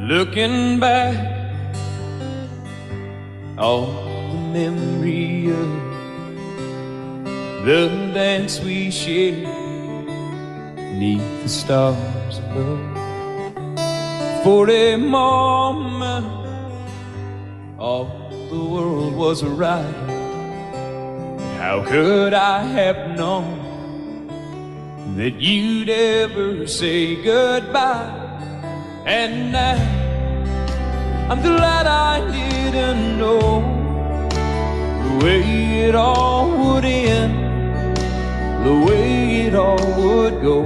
Looking back, all the memory of the dance we shared neath the stars above. For a moment, all the world was right. How could I have known that you'd ever say goodbye? And now I'm glad I didn't know the way it all would end, the way it all would go.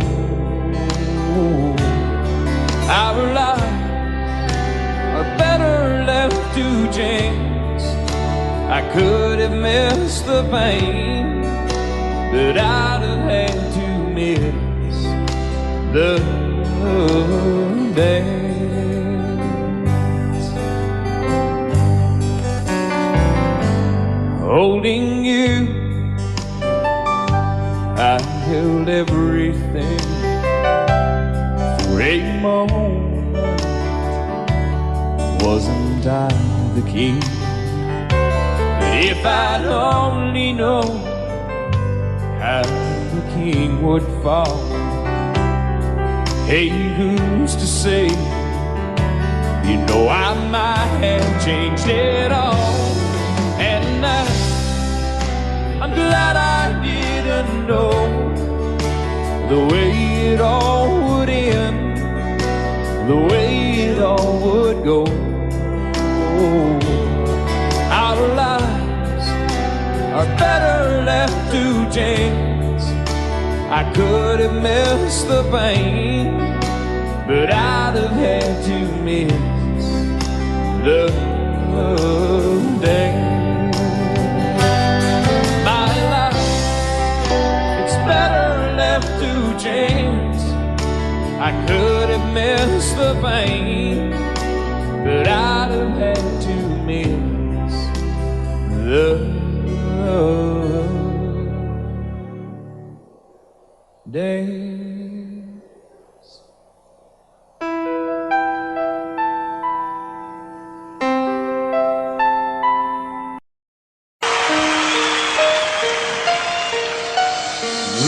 Our lives are better left to chance. I could have missed the pain, but I'd have had to miss the dance. Holding you, I held everything. For a moment, wasn't I the king? But if I'd only known how the king would fall, hey, who's to say? You know I might have changed it all. And now I'm glad I didn't know the way it all would end, the way it all would go. Our lives are better left to chance. I could have missed the pain, but I'd have had to miss the dance. My life, it's better left to chance. I could have missed the pain, but I'd have had to miss the dance.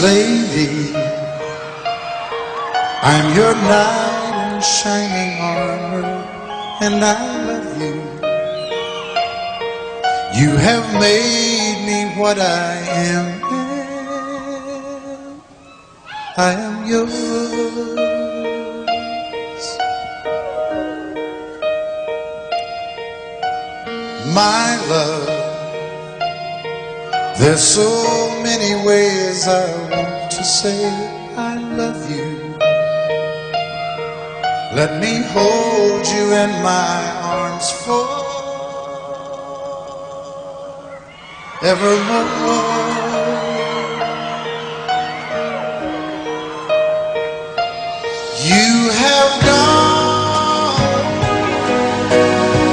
Lady, I'm your knight in shining armor, and I love you. You have made me what I am. I am yours. My love, there's so many ways I want to say I love you. Let me hold you in my arms forevermore. You have gone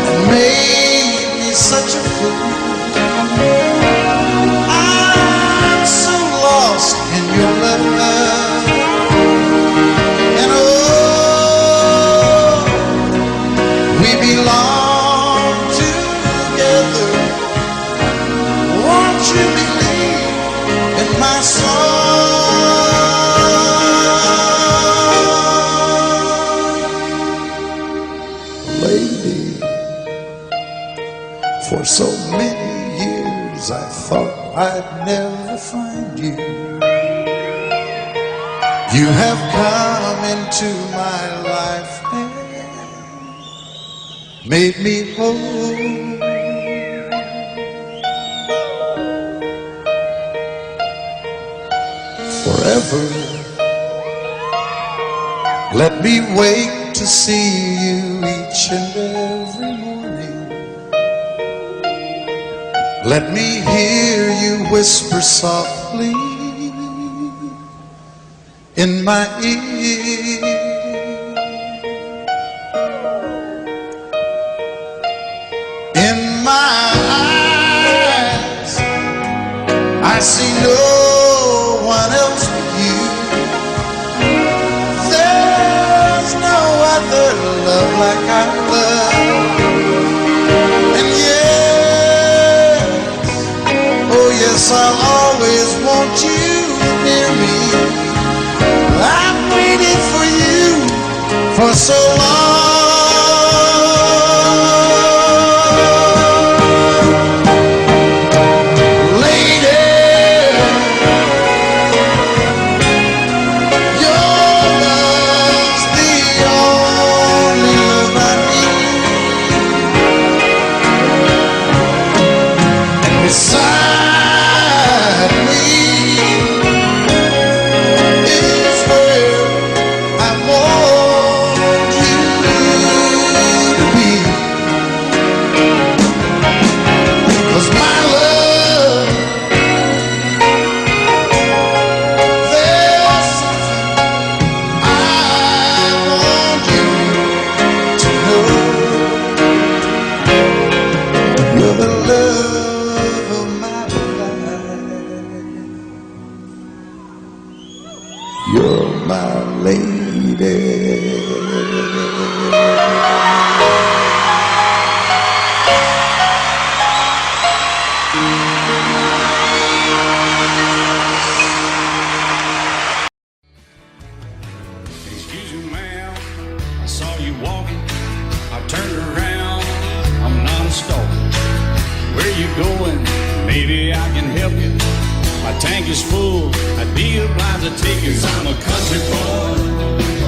and made me such a fool. I'm so lost in your love, and oh, we belong together. Won't you believe in my song? Lady, for so many years I thought I'd never find you. You have come into my life and made me whole. Forever, let me wake to see you each and every morning. Let me hear you whisper softly in my ear. In my eyes, I see no one else but you. There's no other love like I love. And yes, oh yes, I'll always want you near me. I've waited for you for so long. You're my lady. Excuse me, ma'am, I saw you walking. I turned around, I'm not a stalker. Where you going? Maybe I can help you. My tank is full, I'd be obliged to take you. 'Cause I'm a country boy,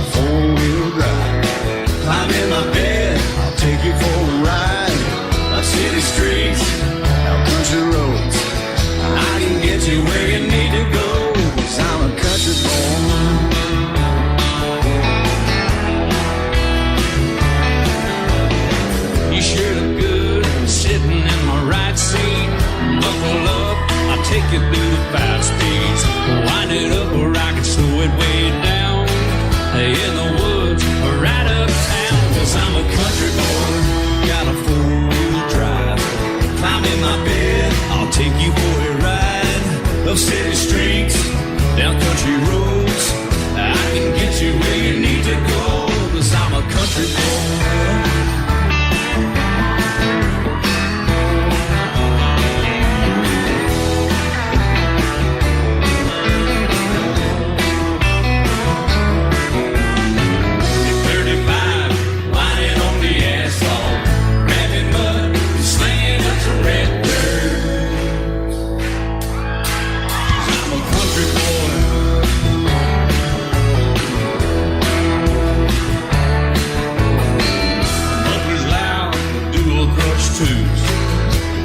a four-wheel drive. Climb in my bed, I'll take you for a ride. Up city streets, out country roads. I can get you where you need to go. 'Cause I'm a country boy. You sure look good sitting in my right seat. Buckle up, I'll take you through the 5 speeds. Wind it up where I can slow it way down. In the woods or right uptown. 'Cause I'm a country boy, got a 4-wheel drive. Climb in my bed, I'll take you for a ride. Up city streets, down country roads. I can get you where you need to go. 'Cause I'm a country boy.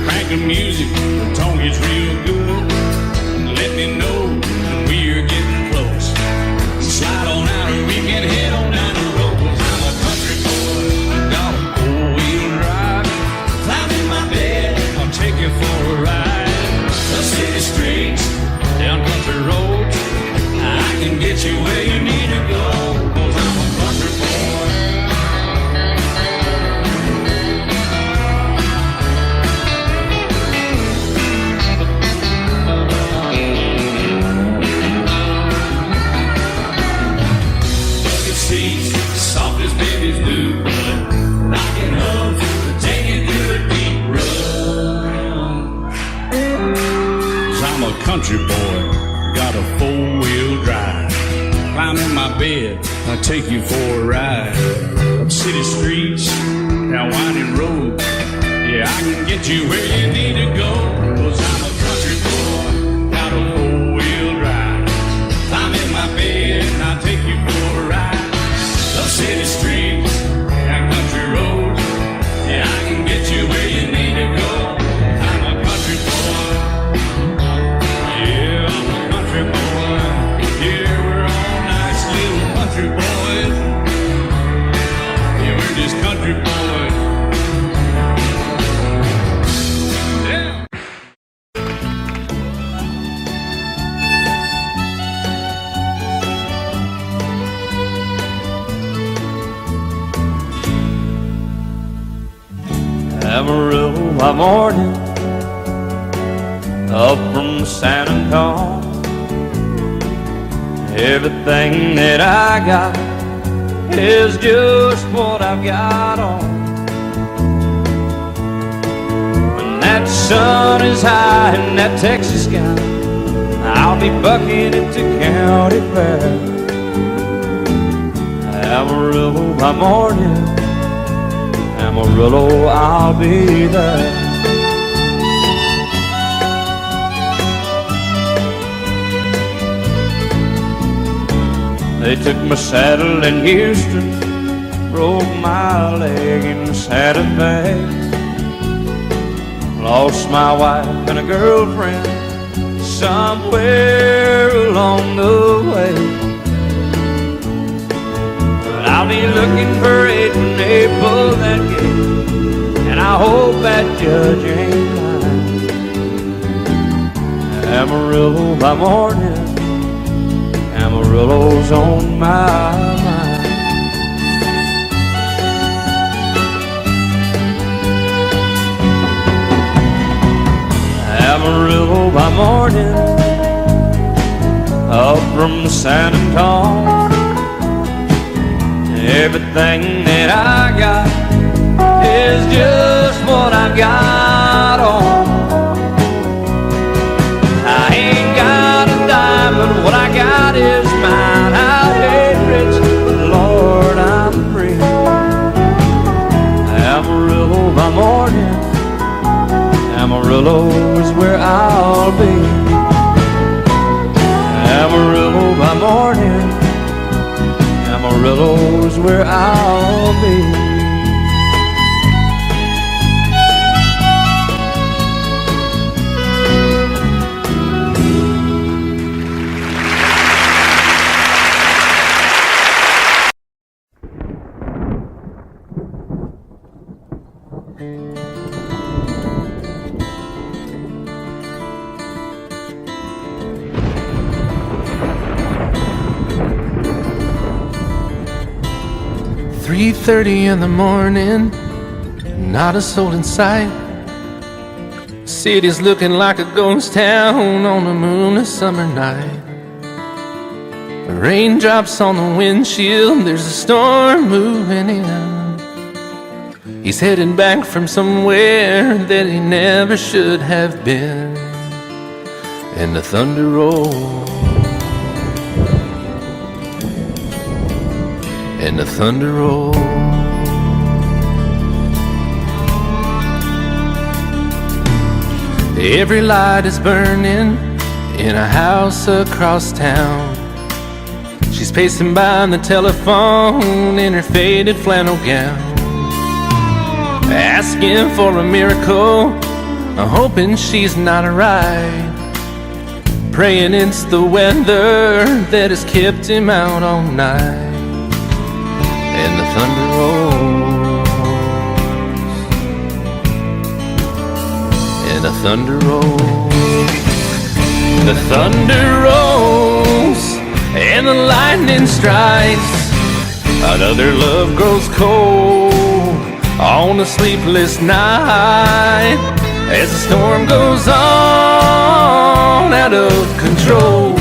Crank the music, the tone gets real good. Let me know when we're getting close. Slide on out and we can head on down the road. 'Cause I'm a country boy, got a 4-wheel drive. Climb in my bed, I'll take you for a ride. Up city streets, down country roads. I can get you where you need to go. 'Cause I'm a country boy. Soft as babies do, but rocking up to take you through a deep run. 'Cause I'm a country boy, got a 4-wheel drive. Climb in my bed, I'll take you for a ride. Up city streets, down winding roads. Yeah, I can get you where you need to go. 'Cause I'm a country boy, got a 4-wheel drive. Climb in my bed, and I'll take you for a ride. Up city streets, down country roads. Yeah, I can get you where you need to go. I'm a country boy. Yeah, I'm a country boy. Yeah, we're all nice little country boys. Yeah, we're just country boys. Yeah. Amarillo by morning, up from San Antonio. Everything that I got is just what I've got on. When that sun is high in that Texas sky, I'll be bucking it to county fair. Amarillo by morning, Amarillo, I'll be there. They took my saddle in Houston, broke my leg in Santa Fe. Lost my wife and a girlfriend somewhere along the way. But I'll be looking for it when they pull that gate, and I hope that judge ain't lying. Amarillo by morning, Amarillo's on my mind. Amarillo by morning, up from San Antonio. Everything that I got is just what I got on. I ain't got a dime, but what I got is mine. I ain't rich, but Lord, I'm free. Amarillo by morning, Amarillo is where I'll be. Amarillo by morning, Amarillo is where I'll be. 3:30 in the morning, not a soul in sight. City's looking like a ghost town on a moonless summer night. Raindrops on the windshield, there's a storm moving in. He's heading back from somewhere that he never should have been. And the thunder rolls, and the thunder rolls. Every light is burning in a house across town. She's pacing by the telephone in her faded flannel gown, asking for a miracle, hoping she's not alright, praying it's the weather that has kept him out all night. And the thunder rolls, and the thunder rolls. The thunder rolls, and the lightning strikes. Another love grows cold on a sleepless night, as the storm goes on out of control.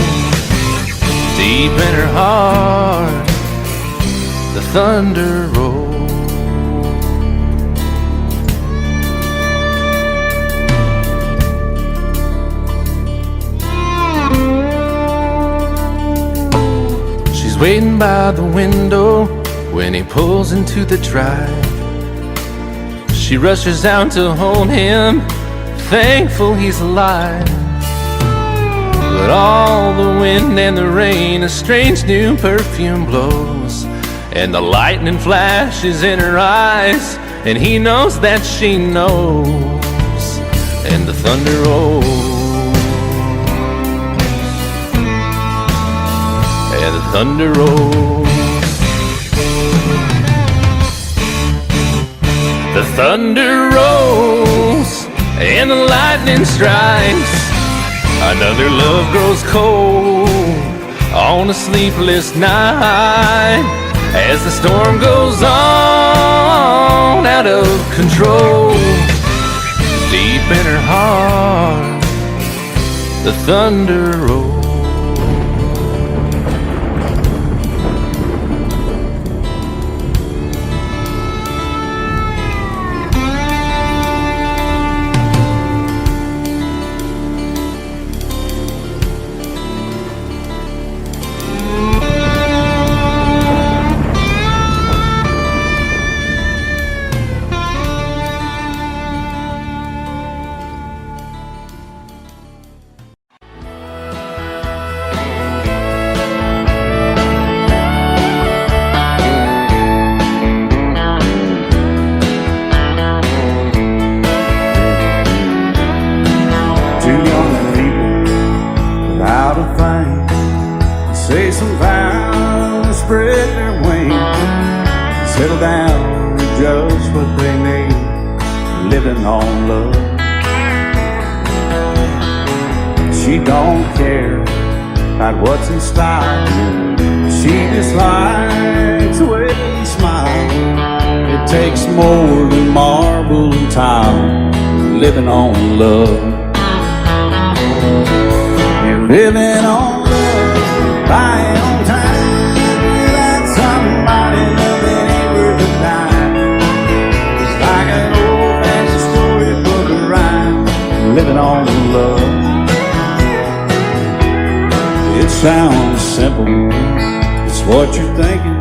Deep in her heart, the thunder rolls. She's waiting by the window when he pulls into the drive. She rushes out to hold him, thankful he's alive. But all the wind and the rain, a strange new perfume blows, and the lightning flashes in her eyes, and he knows that she knows. And the thunder rolls, and the thunder rolls. The thunder rolls, and the lightning strikes. Another love grows cold on a sleepless night, as the storm goes on out of control. Deep in her heart, the thunder rolls. settle down with just what they need, living on love. She don't care about what's in style, she just likes the way he smiles. It takes more than marble and tile, living on love. You're living on love, buying on time, without somebody loving ain't worth a dime. It's like an old-fashioned storybook of rhyme, living on love. It sounds simple, it's what you're thinking.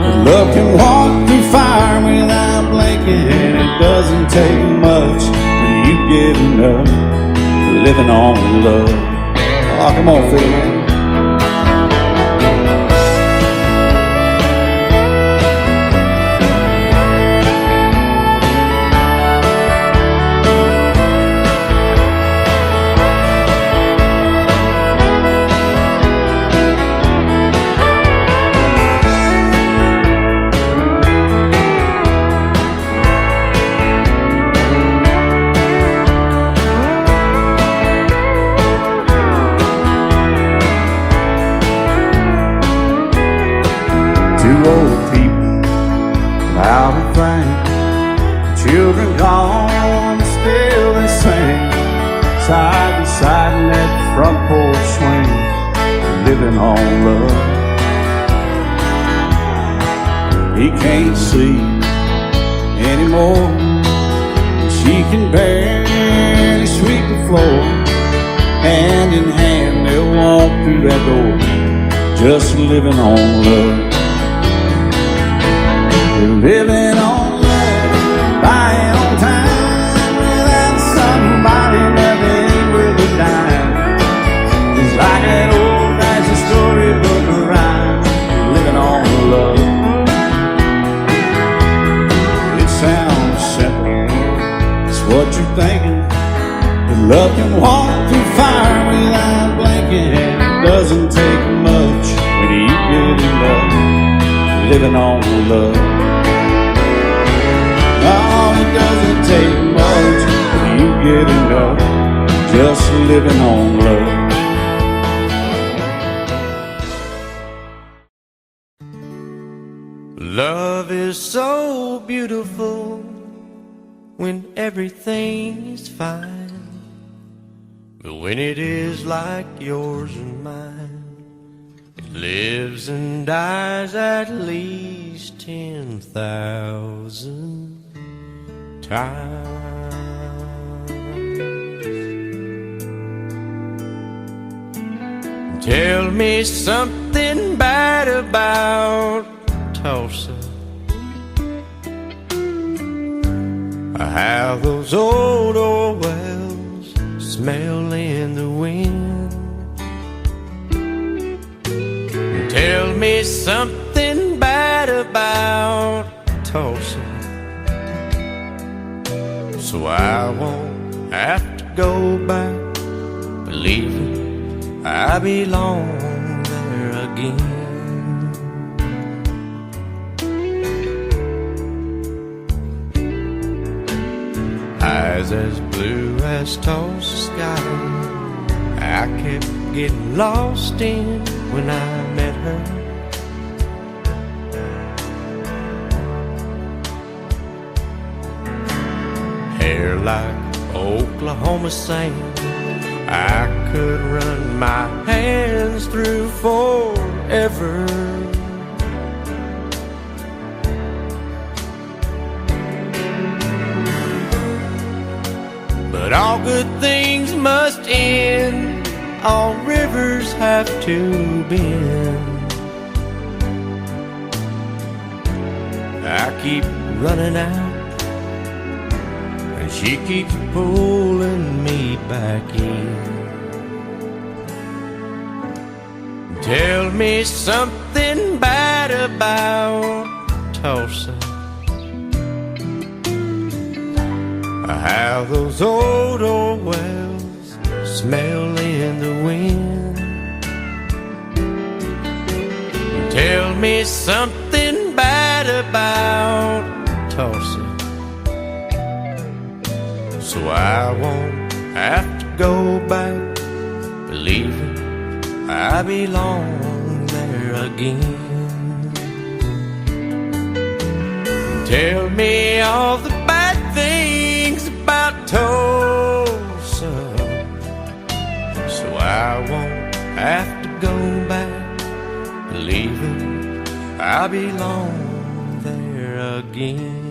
But love can walk through fire without blinking, and it doesn't take much when you get enough, living on love. Oh, come on, Phil, man. Two old people without a thing, children gone, still they sing, side by side in that front porch swing, living on love. He can't see anymore, she can barely sweep the floor. Hand in hand they'll walk through that door, just living on love. Living on love, buying on time, without somebody that ain't worth a dime. It's like an old-fashioned storybook of rhyme, living on love. It sounds simple, it's what you're thinking. But love can walk through fire without blinking, and it doesn't take much when you get in love, living on love. Oh, it doesn't take much when you get enough, just living on love. Love is so beautiful when everything is fine, but when it is like yours and mine, it lives and dies at least 10,000 times. Tell me something bad about Tulsa, how those old wells smell in the wind. Tell me something bad about Tulsa, so I won't have to go back believing I belong there again. Eyes as blue as Tulsa sky, I kept getting lost in when I met her. Hair like Oklahoma sand, I could run my hands through forever. But all good things must end, all rivers have to bend. I keep running out, and she keeps pulling me back in. Tell me something bad about Tulsa, how those old wells smell in the wind. Tell me something bad about Tulsa, so I won't have to go back, believing I belong there again. Tell me all the bad things about Tulsa, so I won't have to go back, believing I belong there again.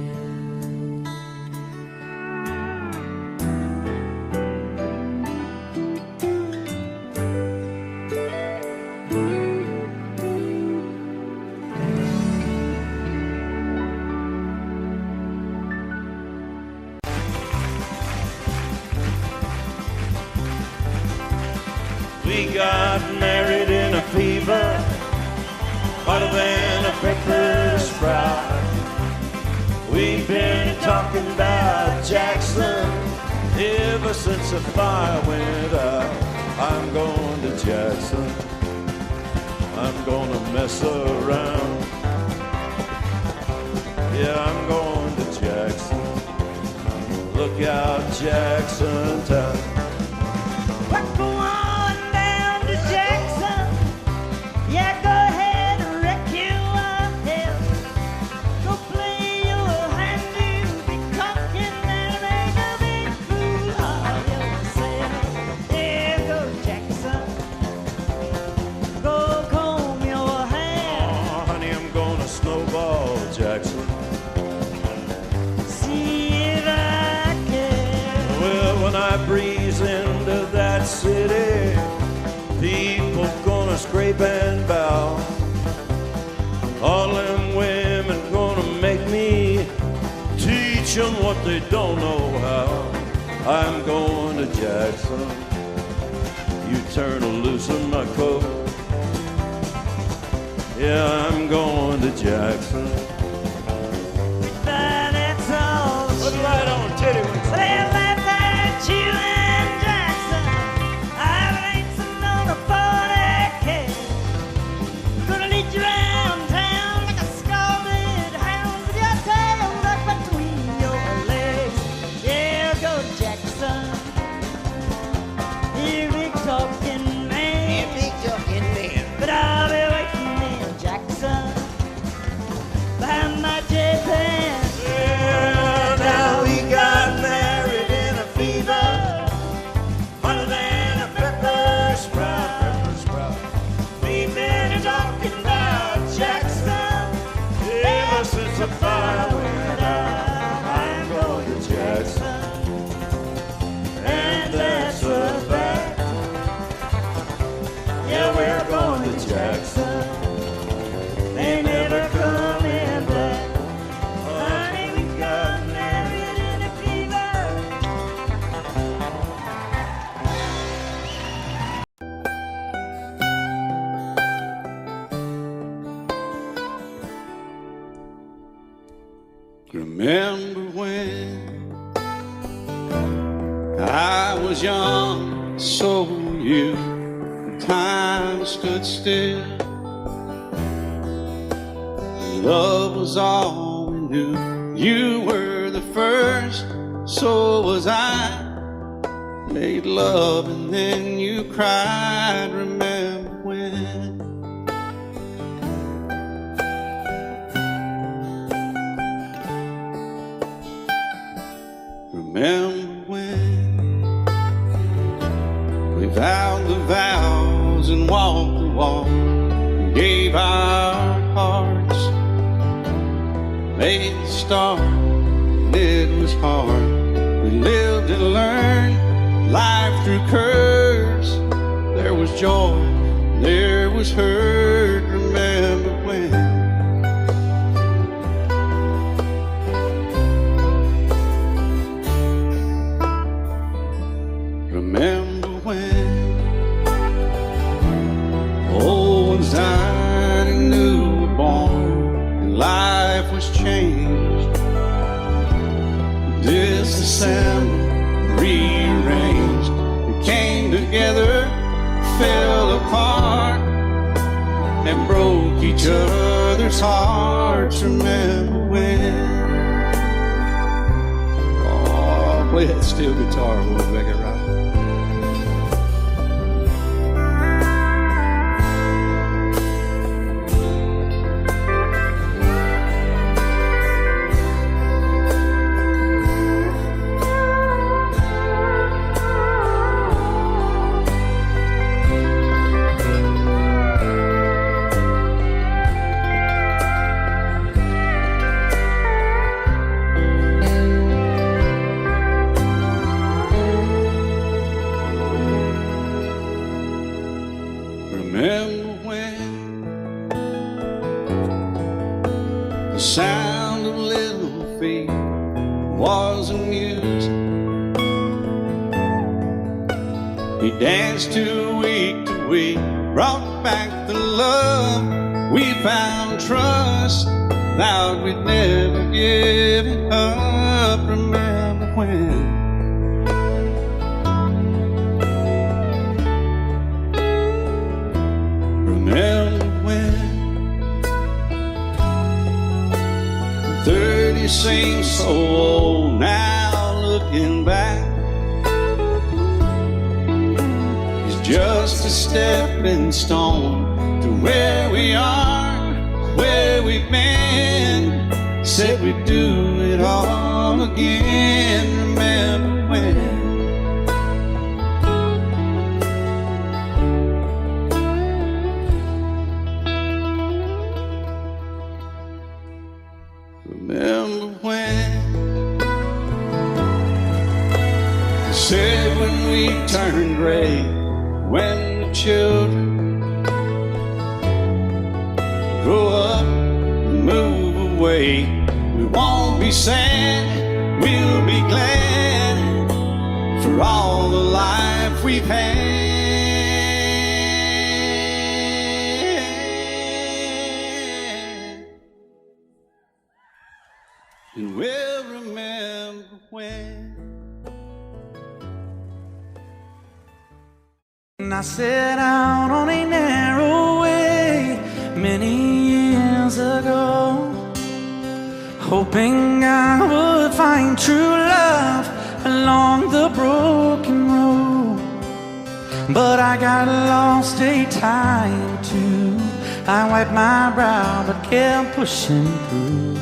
We got married in a fever, hotter than a pepper sprout. We've been talking about Jackson ever since the fire went out. I'm going to Jackson, I'm gonna mess around. Yeah, I'm going to Jackson, look out Jackson town. Go on down to Jackson. Yeah, go ahead and wreck your head. Go play your hand, you'll be talking and make a big fool of yourself. Yeah, go to Jackson. Go comb your hair. Oh, honey, I'm gonna snowball Jackson. See if I can. Well, when I breeze into that city, people gonna scrape and bow. All them women gonna make me teach them what they don't know how. I'm going to Jackson, you turn a loose in my coat. Yeah, I'm going to Jackson. But that's all. Put the light on, titty wings. Well, that's you and Jackson. I ain't sitting on a 40K. Gonna lead you around town like a scalded hound with your tail tucked between your legs. Yeah, go Jackson. You big talking man. But I'll be waiting in Jackson behind my J-Pan. Yeah, now we got married in a fever, hotter than a pepper sprout. We've been talking about Jackson ever since the fire went out. I'm going to Jackson, and that's a fact. Yeah, we're going to Jackson. They never coming back. Honey, we got married in a fever. Remember when I was young, so were you. Time stood still. Love was all we knew. You were the first, so was I. Made love and then you cried. Remember when? Remember when we vowed the vows and walked the walk, and gave our hearts, made the start, and it was hard. We lived and learned life through curves. There was joy, there was hurt. Remember when? Remember when old ones died and new were born, and life was changed, disassembled, rearranged. We came together, fell apart, and broke each other's hearts. Remember when? play that steel guitar when we make it right. Remember when the sound of little feet was amusing? We danced to week, brought back the love. We found trust, vowed we'd never give it up. Remember when? Remember when 30 seems so old now, looking back. It's just a stepping stone to where we are, where we've been. Said we'd do it all again. Remember when? Remember when they said when we turn gray, when the children grow up and move away, we won't be sad, we'll be glad for all the life we've had. And we'll remember when. And I set out on a narrow way many years ago, hoping I would find true love along the broken road. But I got lost a time or two. I wiped my brow but kept pushing through.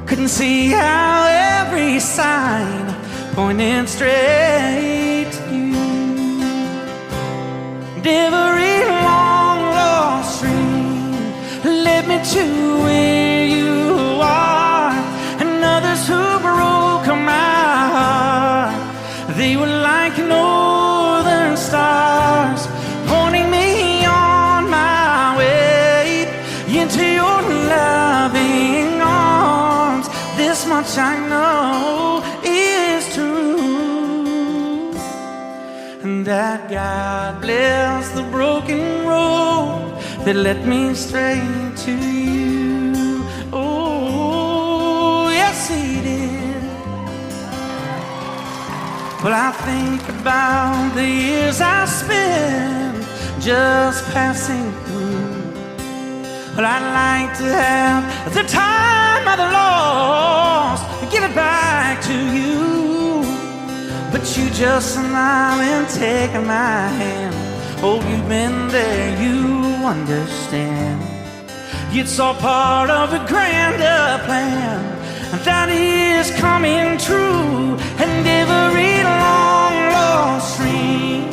Couldn't see how every sign pointed straight to you. And every long lost dream led me to where you are. And others who broke my heart, they were like northern stars, pointing me on my way into your loving arms. This much I know is true, and that God bless the broken road that led me straight to you. Oh, yes, He did. Well, I think about the years I spent just passing through. Well, I'd like to have the time I've lost, give it back to you. But you just smile and take my hand. Oh, you've been there, you understand. It's all part of a grander plan that is coming true. And every long lost dream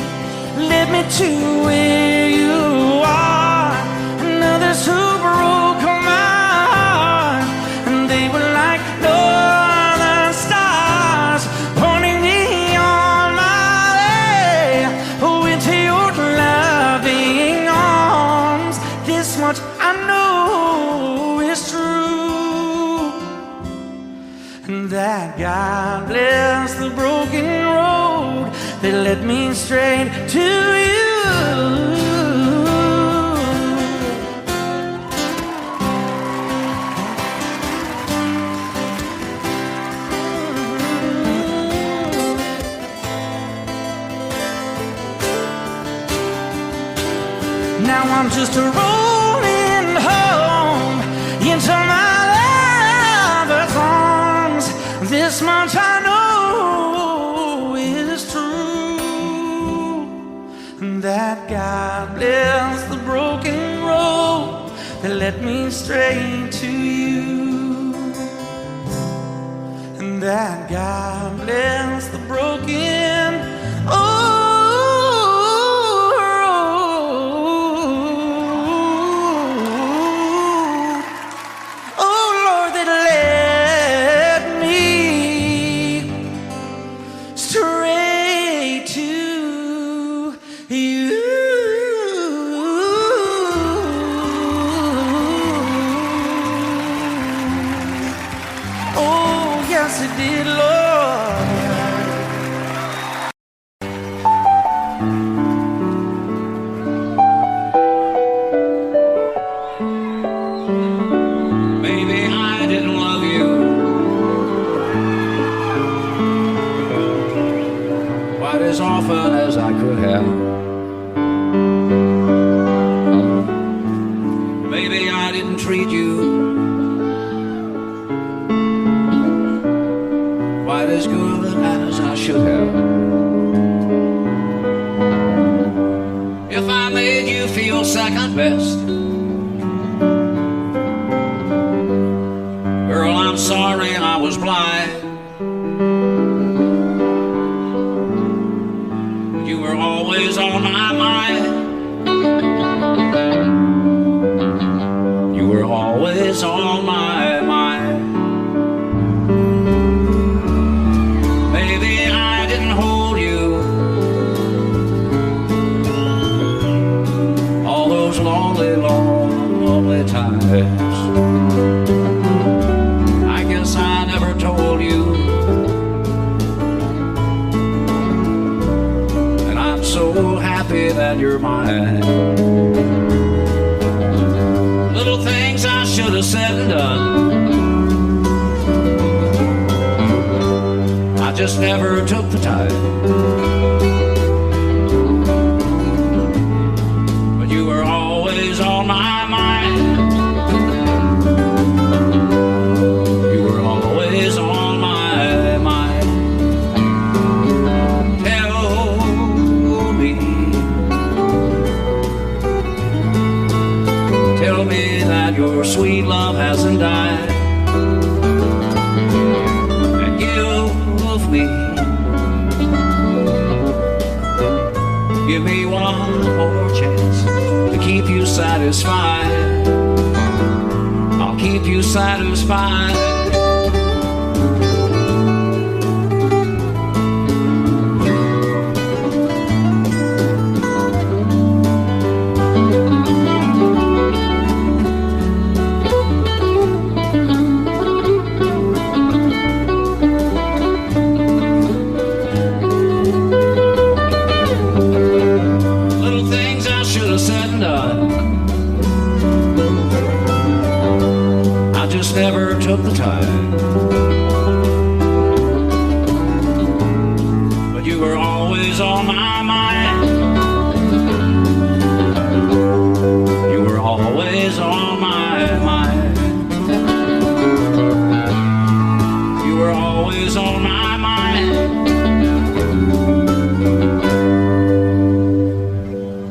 led me to where you are. And others who broke my heart, and they were like northern stars, pointing me on my way into your loving arms. This much I know is true, and that God bless the broken road that led me straight to you. Now I'm just rolling home into my lover's arms. This much I know that God bless the broken road that led me straight to you. And that God bless the broken as often as I could have. Maybe I didn't treat you quite as good as I should have. If I made you feel second best, girl, I'm sorry I was blind. You were always on my mind. You were always on my mind. Maybe I didn't hold you all those lonely, lonely times. I guess I never told you. So happy that you're mine. Little things I should have said and done, I just never took the time. But you were always on my mind. You were always on my mind. Tell me that your sweet love hasn't died, and give me one more chance to keep you satisfied. I'll keep you satisfied. Never took the time, but you were always on my mind. You were always on my mind. You were always on my mind.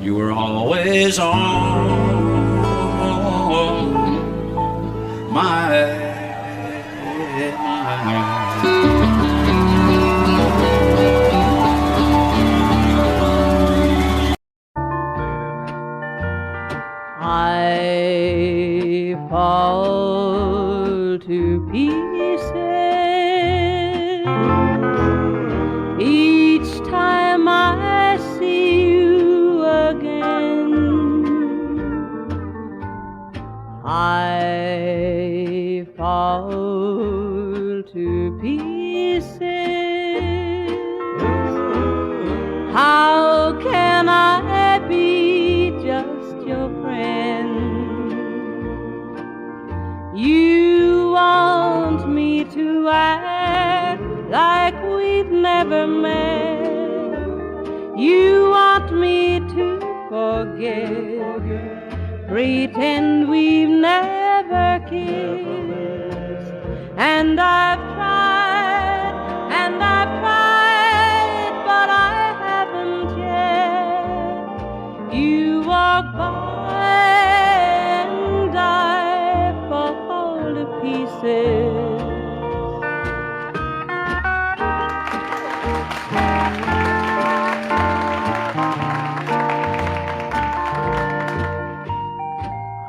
You were always on I fall to pieces each time I see you again. I fall to pieces. How can I be just your friend? You want me to act like we've never met. You want me to forget, pretend we've never kissed. And I've tried, but I haven't yet pieces.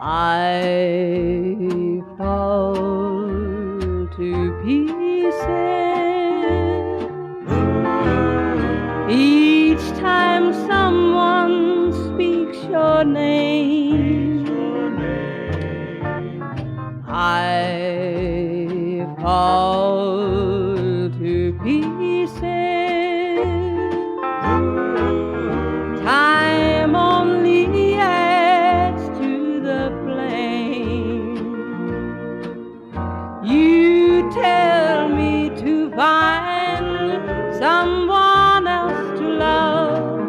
I fall to pieces each time someone speaks your name. I fall to pieces. Time only adds to the flame. You tell me to find someone else to love,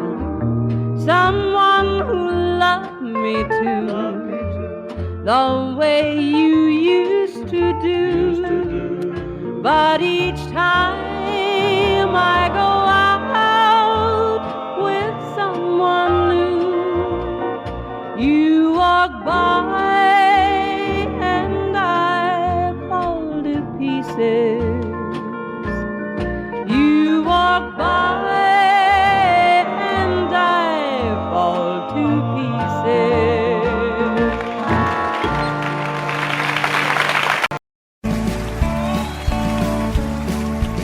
someone who loved me too, the way you used to do. But each time I go out with someone new, you walk by and I fall to pieces. You walk by and I fall to pieces.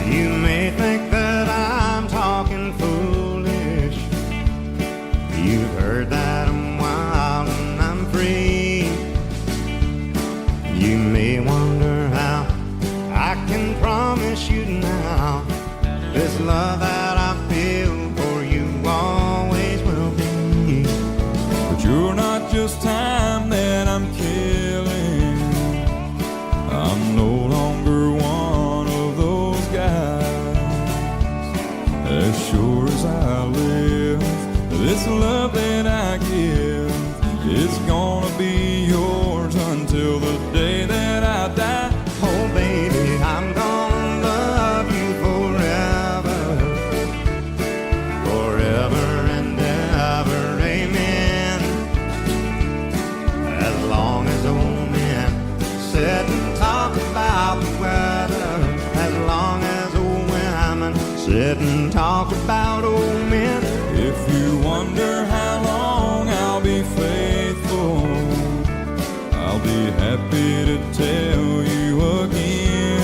You may think that I'm talking foolish. You've heard that I'm wild and I'm free. You may wonder how I can promise you now this love that I feel for you always will be. But you're not just time that I'm killing. I'm no longer one of those guys. As sure as I live, this love that I give is gonna be yours until the day that I die. Oh baby, I'm gonna love you forever, forever and ever, amen. As long as old men sit and talk about the weather, as long as old women sit and talk about old men. If you wonder how long I'll be faithful, I'll be happy to tell you again.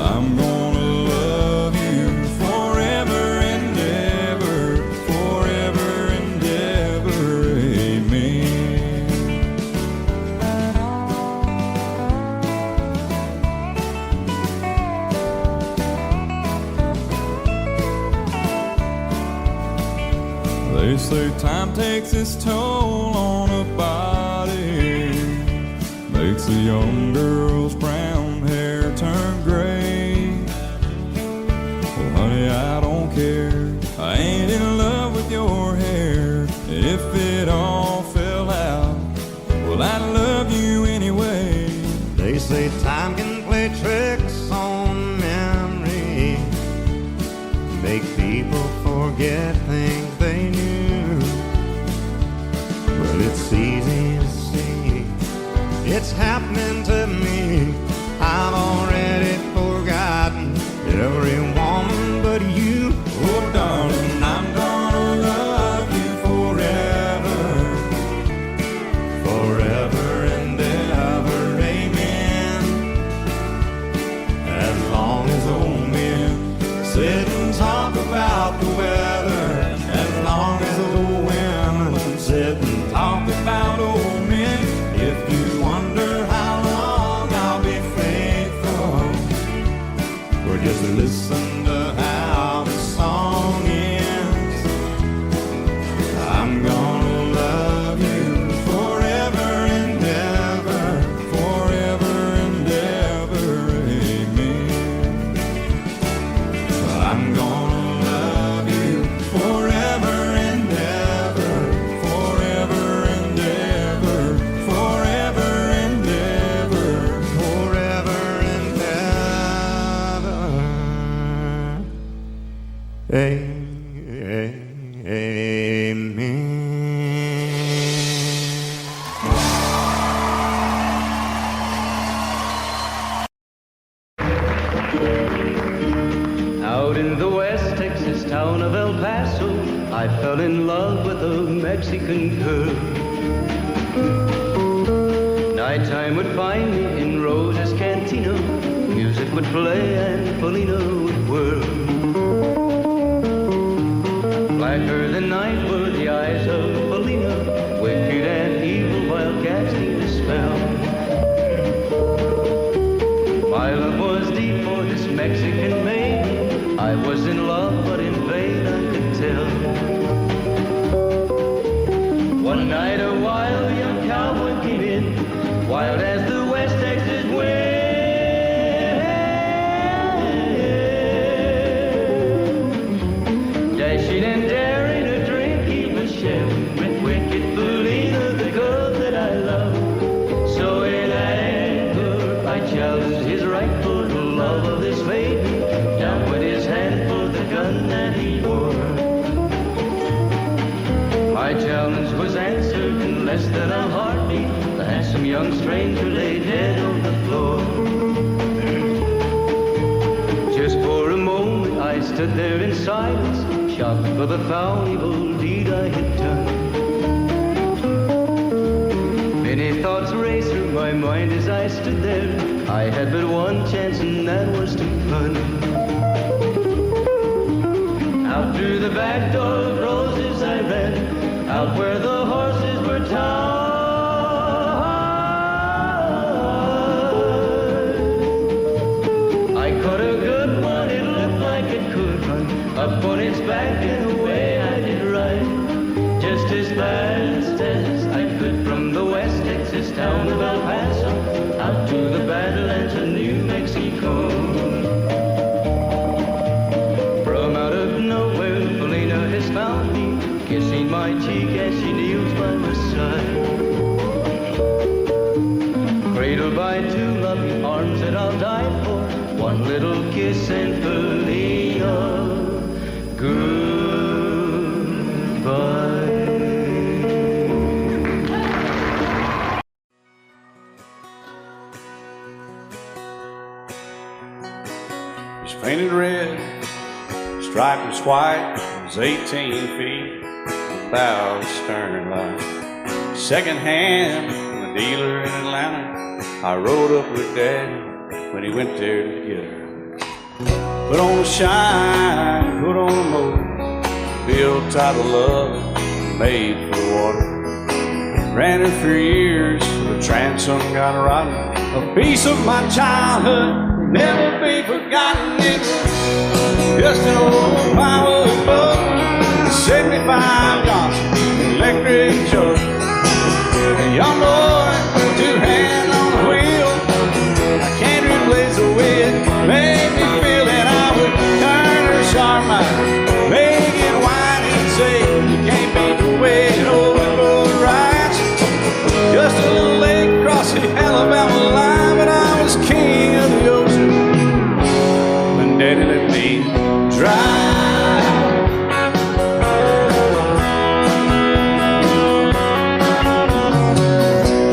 I'm gonna love you forever and ever, forever and ever, amen. They say time takes its toll on a body, makes a young girl's brown hair turn gray. Well, honey, I don't care. I ain't in love with your hair. If it all fell out, well, I'd love you anyway. They say time can play tricks on memory, make people forget things they knew. But it's easy to see, it's happening to me. I've already forgotten every woman but you. Oh darling, I'm gonna love you forever, forever and ever, amen. As long as old men sit and talk about the weather, as long as old women sit and talk about old men. If you wonder how long I'll be faithful, or just listen to how the song ends, I'm gonna love you forever and ever, forever and ever, amen. I'm gonna love you forever and ever, forever and ever, forever and ever, forever and ever, amen. Out in the West Texas town of El Paso, I fell in love with a Mexican girl. Nighttime would find me in Rose's Cantina. Music would play and Felina would whirl. Blacker than night were the eyes of Felina, wicked and evil while casting a spell. My love was deep for this Mexican maiden. I was in love, but in vain I could tell. One night a wild young cowboy came in, wild as the West Texas wind. Dashing and daring, a drink he was sharing with wicked Felina, the girl that I love. So in anger I challenged his rightful love of this maiden. Down went his hand for the gun that he wore. My challenge was answered in less than a heartbeat. The handsome young stranger lay dead on the floor. Just for a moment I stood there in silence, shocked for the foul evil deed I had done. Many thoughts raced through my mind as I stood there. I had but one chance and that was to run. Out through the back door of Roses I ran, out where the horses were tied. I caught a good one, it looked like it could run, up on its back and away I did ride. Just as fast as I could from the West Texas town of El Paso, out to the Badlands of New Mexico. From out of nowhere, Felina has found me, kissing my cheek as she kneels by my side. Cradled by two loving arms that I'll die for, one little kiss and Felina, goodbye. It's painted red, striped was white, it was 18 feet, without a stern light. Second hand from a dealer in Atlanta, I rode up with Daddy when he went there to get her. Put on a shine, put on a motor, built out of love, made for the water. Ran her for years, the transom got rotten. A piece of my childhood, never be forgotten. It's just an old firewood boat, 75 Johnson electric choke. A young boy, two hands on the wheel. I can't replace the way it made me feel that I would turn her sharp mind, make it whine and say you can't beat the way it over both rides. Just a little lake across the Alabama line, but I was king of the ocean when Daddy let me drive.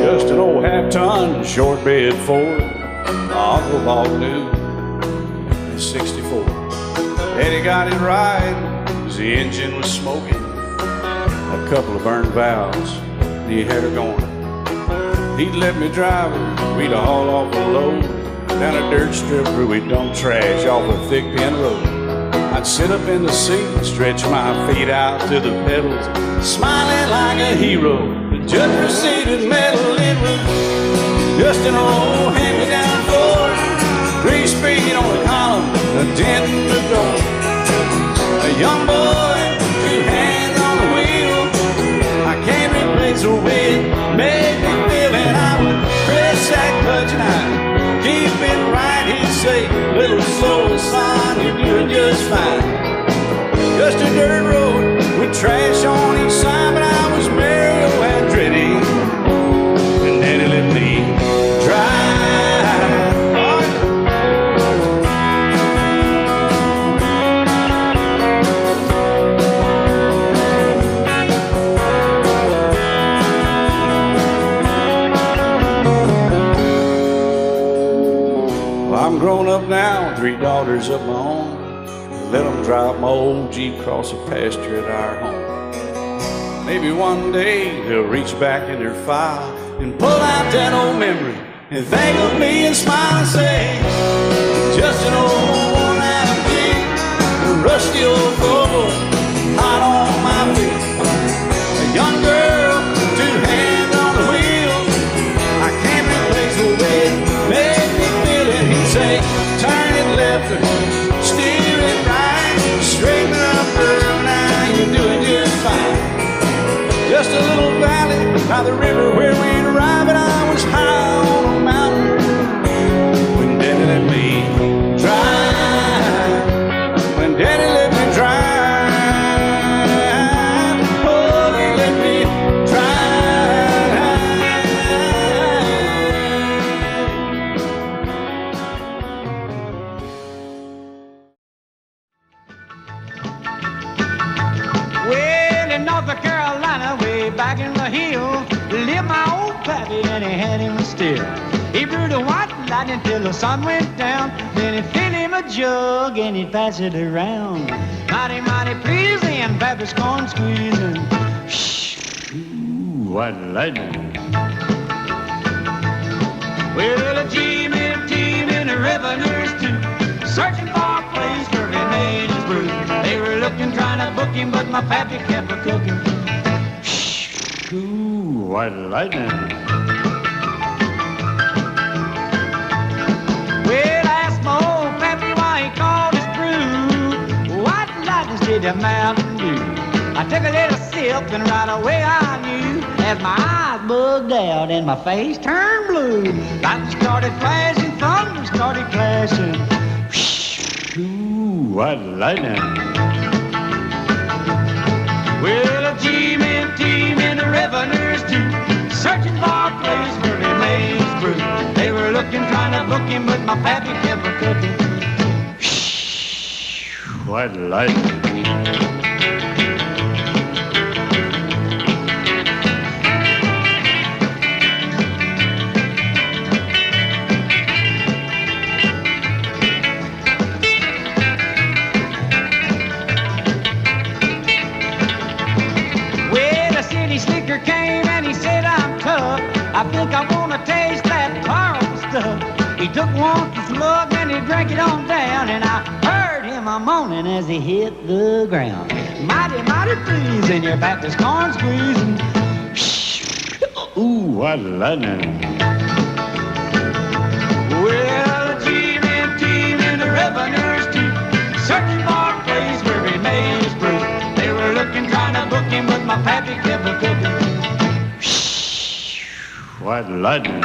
Just an old half-ton short bed Ford, Uncle Bob knew in '64. Daddy got it right, 'cause the engine was smoking, a couple of burned valves, and he had her going. He'd let me drive her, we'd haul off a load down a dirt strip where we'd dump trash off a thick pin road. I'd sit up in the seat and stretch my feet out to the pedals, smiling like a hero. The judge proceeded metal, it was just an old hand-me-down Ford, 3-speed on the column, a dent in the door. A young boy, two hands on the wheel, I can't replace the way it made me feel. And I would press that clutch and I'd keep it right. He'd say, little slow, son, you're doing just fine. Just a dirt road with trash on each side, but I was Mario Andretti, and Daddy let me drive. I I'm grown up now, 3 daughters of my own. Let them drive my old Jeep across the pasture at our home. Maybe one day they'll reach back in their file and pull out that old memory and think of me and smile and say, just an old worn-out Jeep, a rusty old Volvo, hot on my feet. A young girl, 2 hands on the wheel. I can't replace the way it made me feel it. He'd say, turn it left or steer it right, straighten up, girl, now you're doing just fine. Just a little valley by the river where we'd arrive, and I was high on a mountain when Daddy let me drive. When Daddy let me drive, oh, he let me Well, in North Carolina, way back in the hill, lived my old pappy and he had him still. He brewed a white lightning till the sun went down. Then he filled him a jug and he'd pass it around. Mighty, mighty pleasing, pappy's corn squeezing. Shh, ooh, white lightning. Well, a team and the revenues too, searching for a place where he made his brew. They were looking, trying to book him, but my pappy kept a cooking. Shh, ooh, white lightning. Well, I asked my old pappy why he called his brew white lightning instead of Mountain Dew. I took a little sip and right away I knew, as my eyes bugged out and my face turned blue. Lightning started flashing, thunder started clashing. Ooh, white lightning. Well, a team and the revenues too, searching for a place where he made his brew. They were looking, trying to book him, but my pappy kept a cooking. White lightning. Came and he said, I'm tough. I think I want to taste that horrible stuff. He took one slug and he drank it on down, and I heard him a moaning as he hit the ground. Mighty, mighty pleasing, your Baptist corn squeezing. Ooh, what lightning. Well, a team and the revenues too, searching for a place where he made his brew. They were looking, trying to book him, but my pappy kept a cooking. White lightning.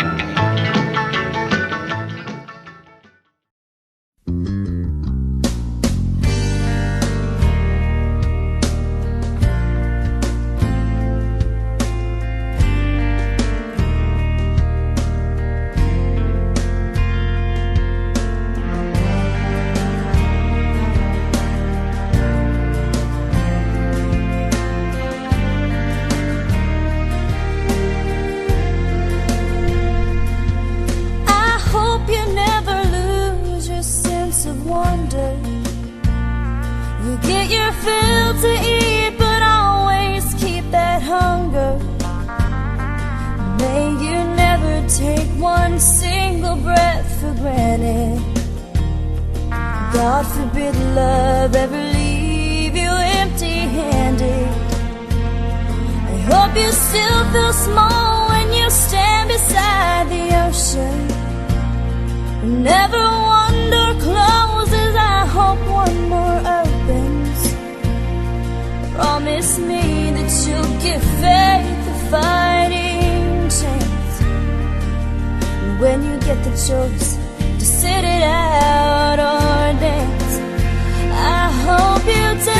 God forbid love ever leave you empty-handed. I hope you still feel small when you stand beside the ocean. Never one door closes, I hope one more opens. Promise me that you'll give faith a fighting chance. And when you get the choice to sit it out or dance, I hope you dance.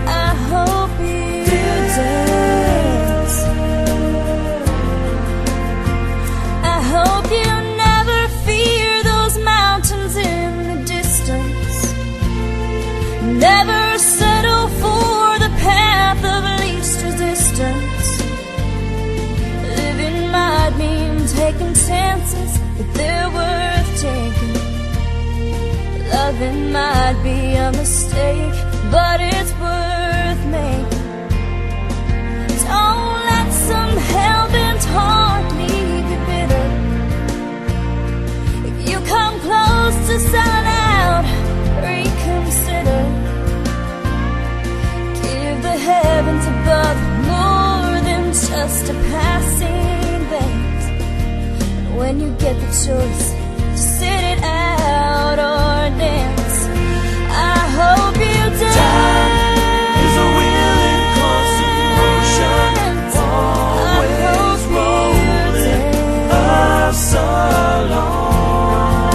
I hope you dance. I hope you never fear those mountains in the distance. Never settle for the path of least resistance. Living might mean taking chances, but they're worth taking. Loving might be a mistake, but it's worth making. Don't let some hell-bent heart leave you bitter. If you come close to selling out, reconsider. Give the heavens above more than just a passing glance. And when you get the choice to sit it out or dance, I hope you dance. Time is a willing constant motion, always rolling us along.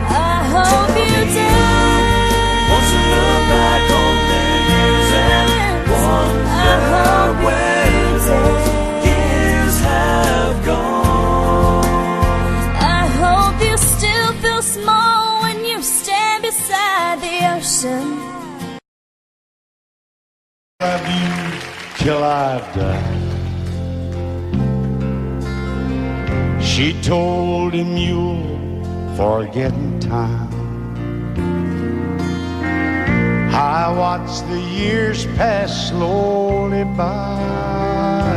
I hope you dance. Want to look back on the years and wonder where those years have gone. I hope you still feel small when you stand beside the ocean. Love you till I die. She told him you'll forget in time. I watched the years pass slowly by,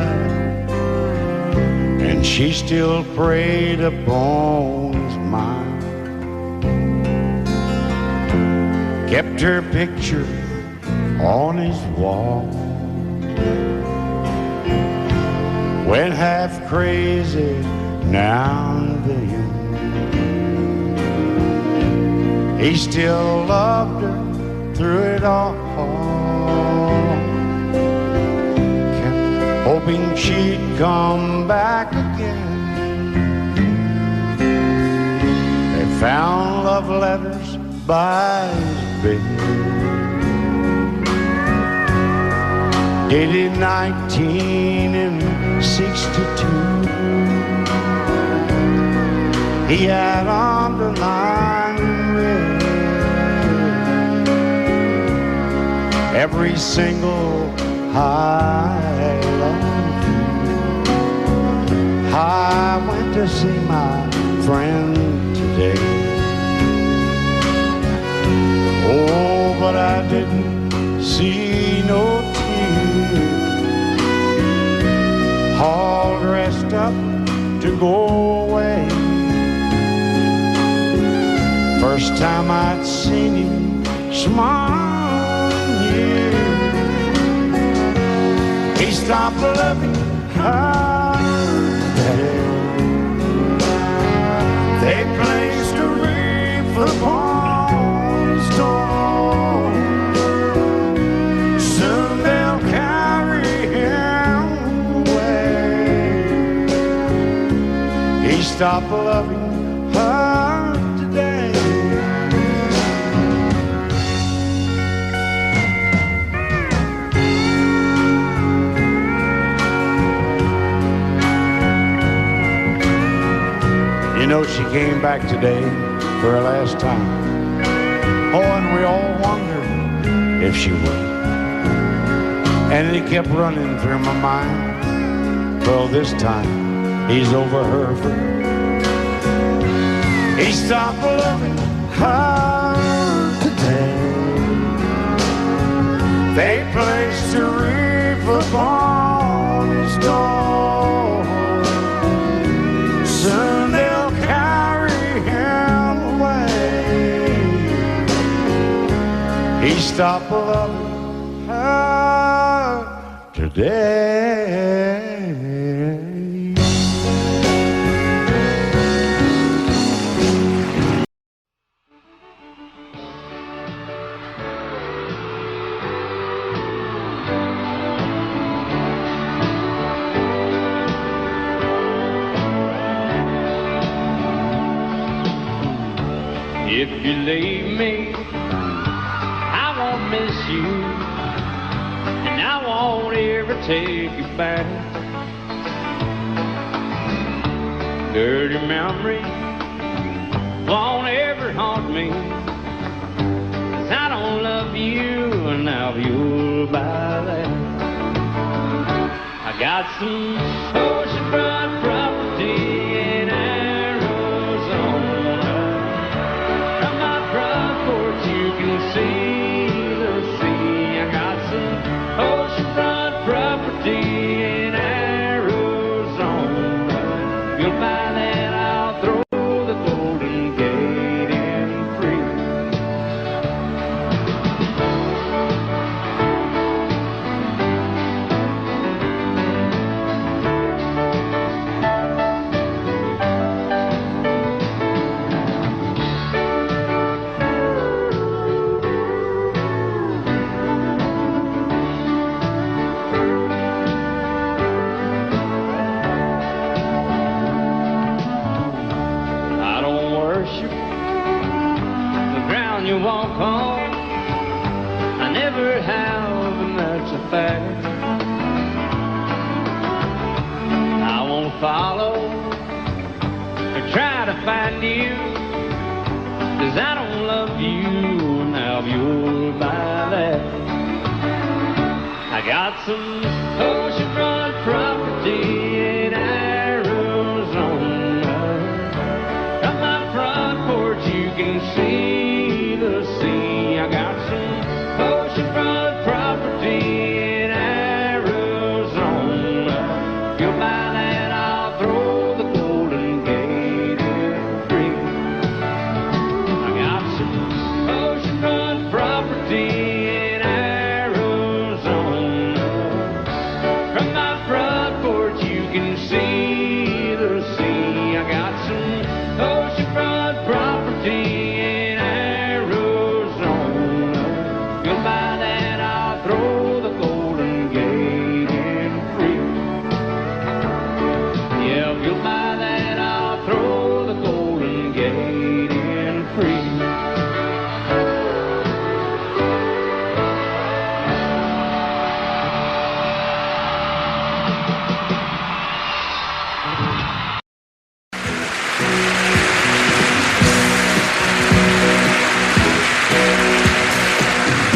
and she still preyed upon his mind. Kept her picture on his wall. Went half crazy now and then. He still loved her through it all. Kept hoping she'd come back again. They found love letters by his bed, dated 1962. He had underlined in red every single I love you. I went to see my friend today. Oh, but I didn't see no tears. All dressed up to go away. First time I'd seen him smile in years. He stopped loving her today. They placed a wreath upon his door. Soon they'll carry him away. He stopped loving her today. You know, she came back today for her last time. Oh, and we all wondered if she would. And it kept running through my mind. Well, this time, he's over her for good. He stopped loving her today. They placed a wreath upon his door. Soon they'll carry him away. He stopped loving her today. If you leave me, I won't miss you, and I won't ever take you back. Dirty memories won't ever haunt me, 'cause I don't love you, and now you'll buy that. I got some oceanfront property you'll find that I'll throw the Golden Gate in free. I don't worship the ground you walk on. I never have, and that's a fact. I won't follow or try to find you, 'cause I don't love you, now you'll buy that. I got some oceanfront property in Arizona. From my front porch you can see the sea. I got some oceanfront property in Arizona. If you'll buy that, I'll throw the Golden Gate in free. I got some oceanfront property in Arizona. From my front porch you can see the sea. I got some oceanfront property in Arizona. If you'll buy that, I'll throw the Golden Gate in free. Yeah, if you'll buy that, I'll throw the Golden Gate in free.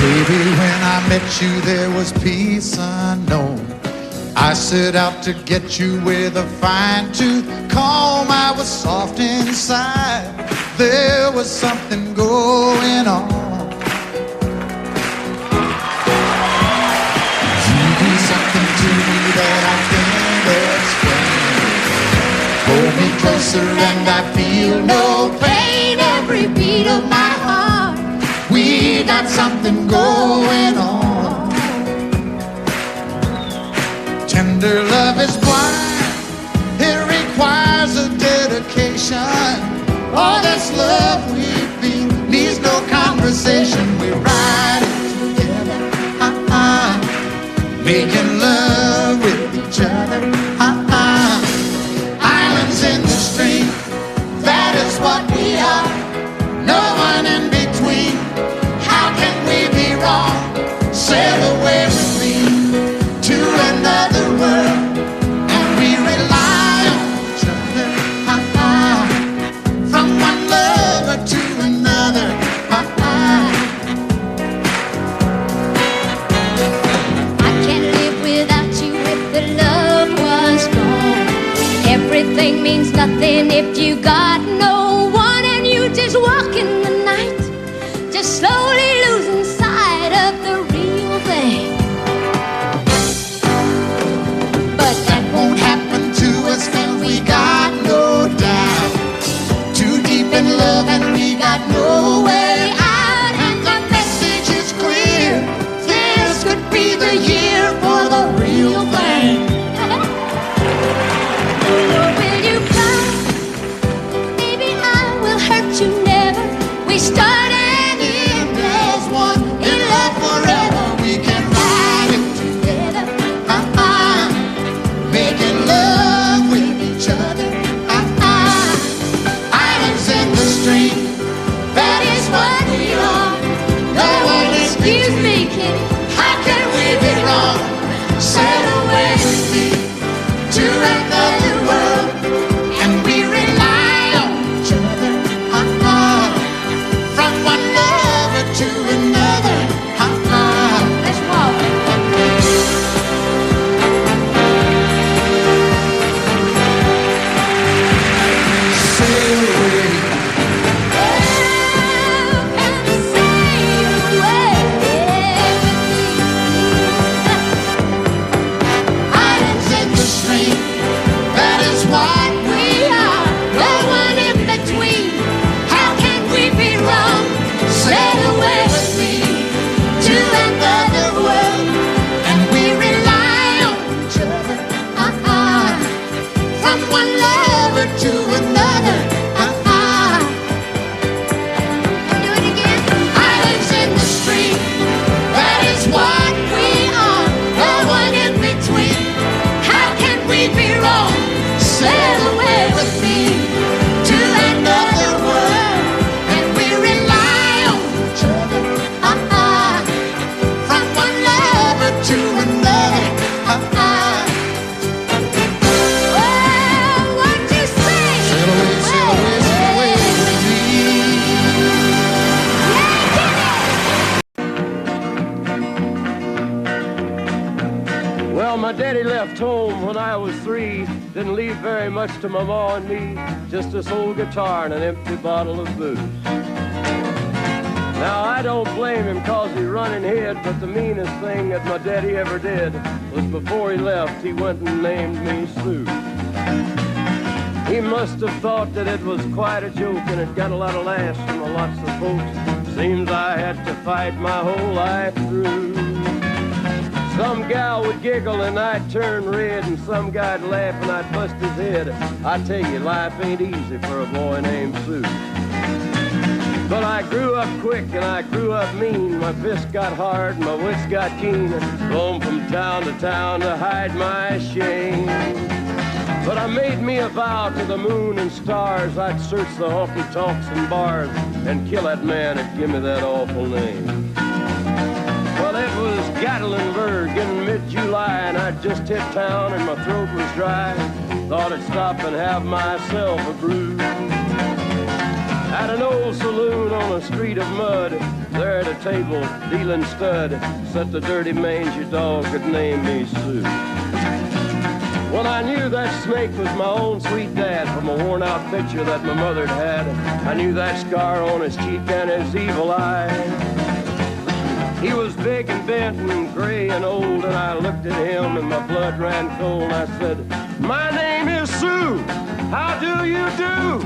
Baby, when I met you, there was peace unknown. I set out to get you with a fine-tooth comb. I was soft inside. There was something going on. You do something to me that I can't explain. Hold me closer and I feel no pain. Every beat of my heart, we got something going on. Tender love is blind. It requires a dedication. All this love we feel needs no conversation. We ride it together, making love with each other, Islands in the stream, that is what we are. No one in between. How can we be wrong? Sail away with me to another world, and we rely on each other, from one lover to another. I can't live without you if the love was gone. Everything means nothing if you got no one, and you just walk in the night, just slowly losing sight of the real thing. But that won't happen to us, 'cause we got no doubt. Too deep in love and we got no way out. And the message is clear. This could be the year for the real thing. Will you come? Baby, I left home when I was 3. Didn't leave very much to my ma and me, just this old guitar and an empty bottle of booze. Now, I don't blame him 'cause he run and hid, but the meanest thing that my daddy ever did was before he left, he went and named me Sue. He must have thought that it was quite a joke, and it got a lot of laughs from lots of folks. Seems I had to fight my whole life through. Some gal would giggle and I'd turn red, and some guy'd laugh and I'd bust his head. I tell you, life ain't easy for a boy named Sue. But I grew up quick and I grew up mean. My fists got hard and my wits got keen. Roamed from town to town to hide my shame. But I made me a vow to the moon and stars, I'd search the honky-tonks and bars and kill that man that give me that awful name. Well, it was Gatlinburg in mid-July, and I'd just hit town and my throat was dry. Thought I'd stop and have myself a brew. At an old saloon on a street of mud, there at a table, dealing stud, sat the dirty mangy dog that named me Sue. Well, I knew that snake was my own sweet dad from a worn-out picture that my mother'd had. I knew that scar on his cheek and his evil eye. He was big and bent and gray and old, and I looked at him and my blood ran cold. I said, "My name is Sue. How do you do?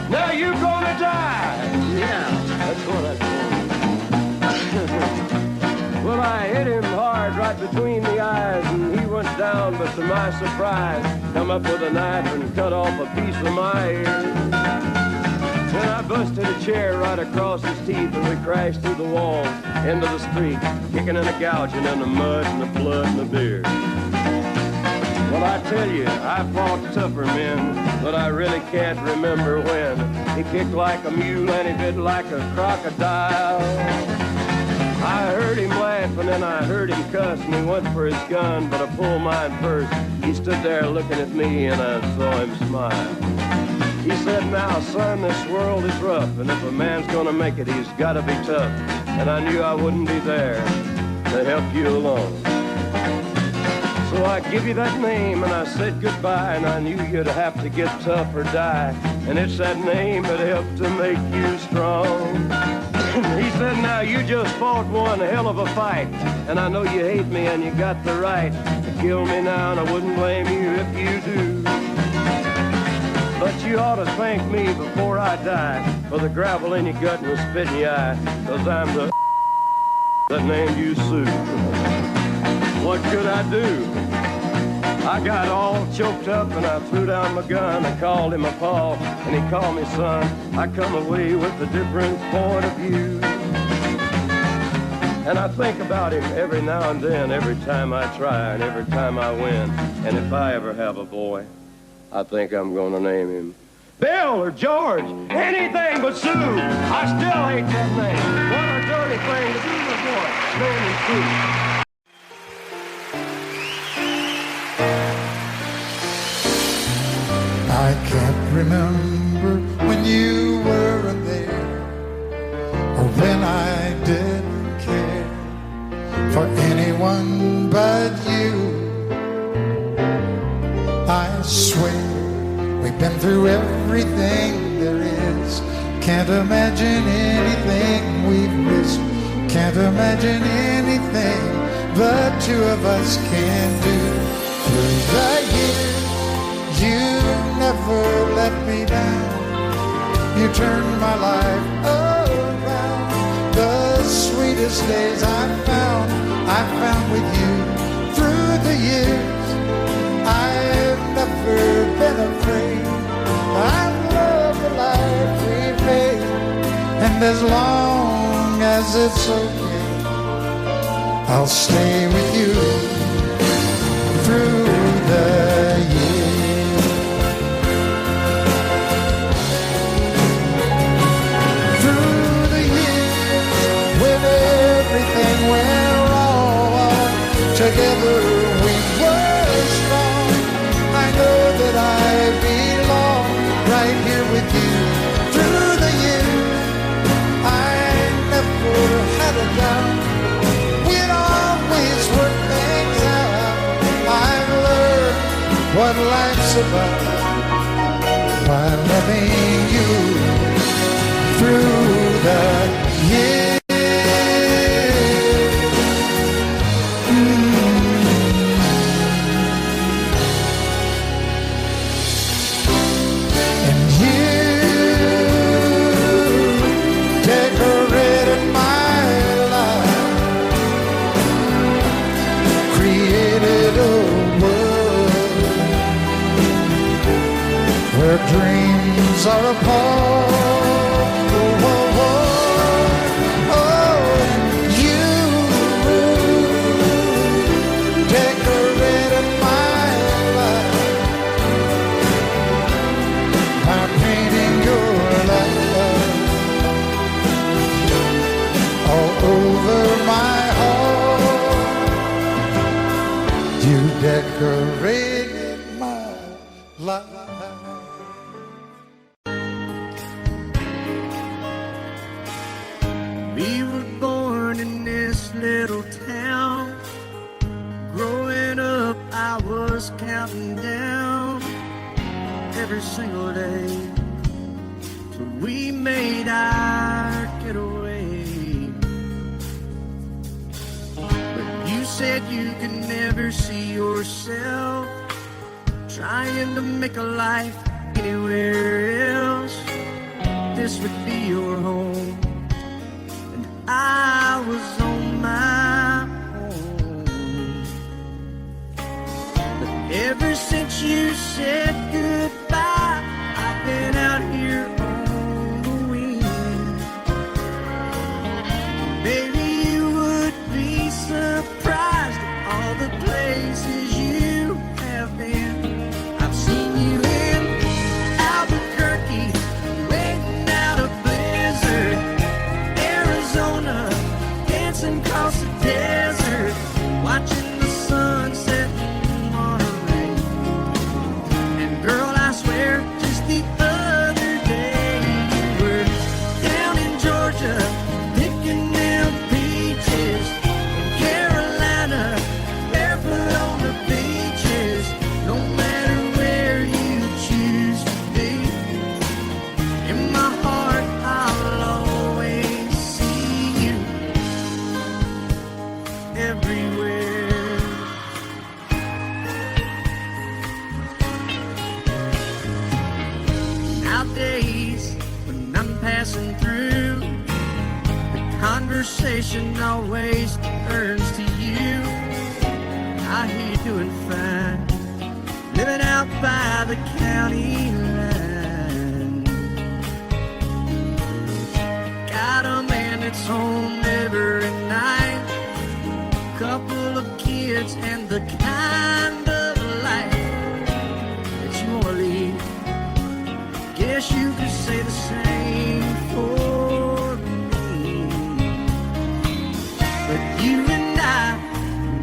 Now you gonna die." Yeah, that's what I told him. Well, I hit him hard right between the eyes, and he went down, but to my surprise, come up with a knife and cut off a piece of my ear. Then I busted a chair right across his teeth, and we crashed through the walls into the street, kicking and a gouging in the mud and the blood and the beer. Well, I tell you, I fought tougher men, but I really can't remember when. He kicked like a mule and he bit like a crocodile. I heard him laugh and then I heard him cuss, and he went for his gun, but I pulled mine first. He stood there looking at me and I saw him smile. He said, "Now, son, this world is rough, and if a man's gonna make it, he's gotta be tough." And I knew I wouldn't be there to help you along. So I give you that name and I said goodbye, and I knew you'd have to get tough or die. And it's that name that helped to make you strong. He said, "Now you just fought one hell of a fight, and I know you hate me and you got the right to kill me now, and I wouldn't blame you if you do. But you ought to thank me before I die for the gravel in your gut and the spit in your eye, 'cause I'm the that named you Sue." What could I do? I got all choked up and I threw down my gun. I called him a paw and he called me son. I come away with a different point of view. And I think about him every now and then, every time I try and every time I win. And if I ever have a boy, I think I'm gonna name him Bill or George, anything but Sue. I still hate that name. What a dirty thing to do to a boy. Name him Sue. I can't remember when you weren't there, or when I didn't care for anyone but you. I swear we've been through everything there is. Can't imagine anything we've missed. Can't imagine anything the two of us can do. Through the years you never let me down. You turned my life around. The sweetest days I found with you. Through the years I've never been afraid. I love the life we've made, and as long as it's okay, I'll stay with you through the years. Through the years, when everything went wrong, together we were strong. I know that I belong right here with you. Through the years, I never had a doubt. We'd always work things forever by loving you through the years. And you decorated my life, created a world where dreams are apart. Oh, oh, oh, oh, you decorated my life by painting your love all over my heart. You decorated my life. We were born in this little town. Growing up, I was counting down every single day till we made our getaway. But you said you could never see yourself trying to make a life anywhere else. This would be your home. I was on my own. But ever since you said goodbye, I've been out here on the wing. Baby, you would be surprised at all the places you have been. I've seen you in Albuquerque, waiting out a blizzard, Arizona, dancing across the desert, watching the sunset in Monterey. And girl, I swear, just the other day, you were down in Georgia, picking them peaches. In Carolina, barefoot on the beaches. No matter where you choose to be, in my heart, I'll always see you everywhere. Nowadays, when I'm passing through, the conversation always turns to you. I hear you doing fine, living out by the county line. Got a man that's home every night, couple of kids and the kind of life that you wanna lead. Guess you could say the same for me. But you and I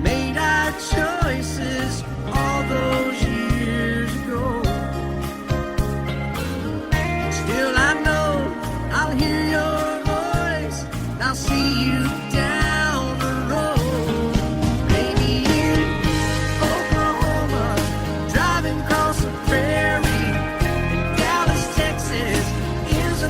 made our choices all those years ago. Still I know I'll hear your voice, and I'll see you down the road. Maybe in Oklahoma, driving across the prairie, in Dallas, Texas, is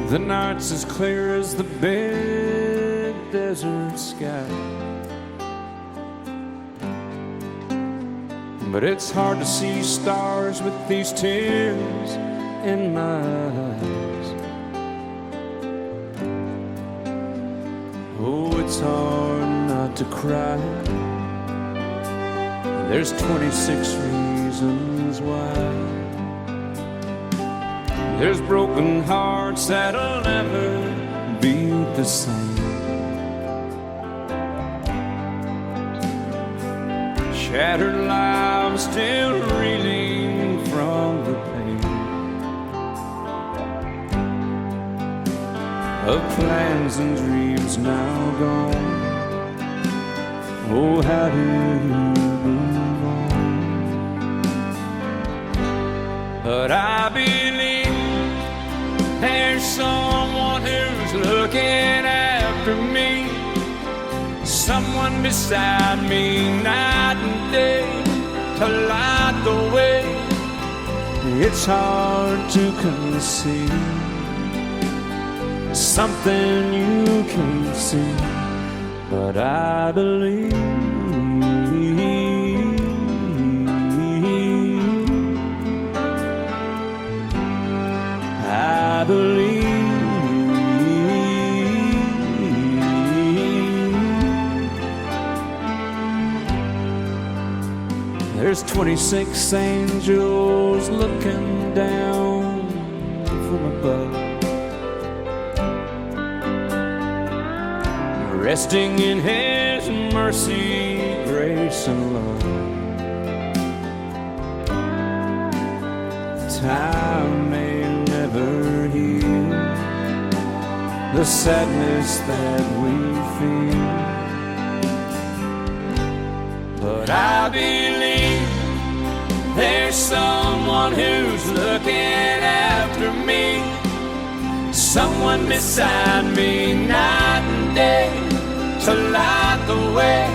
The night's as clear as the big desert sky. But it's hard to see stars with these tears in my eyes. Oh, it's hard not to cry. There's 26 reasons why. There's broken hearts that'll never beat the same. Shattered lives still reeling from the pain of plans and dreams now gone. Oh, how do you move on? But I believe there's someone who's looking after me, someone beside me night and day to light the way. It's hard to conceive something you can't see, but I believe. I believe. There's 26 angels looking down from above, resting in His mercy, grace, and love. Time may never heal the sadness that we feel, but I believe there's someone who's looking after me, someone beside me night and day to light the way.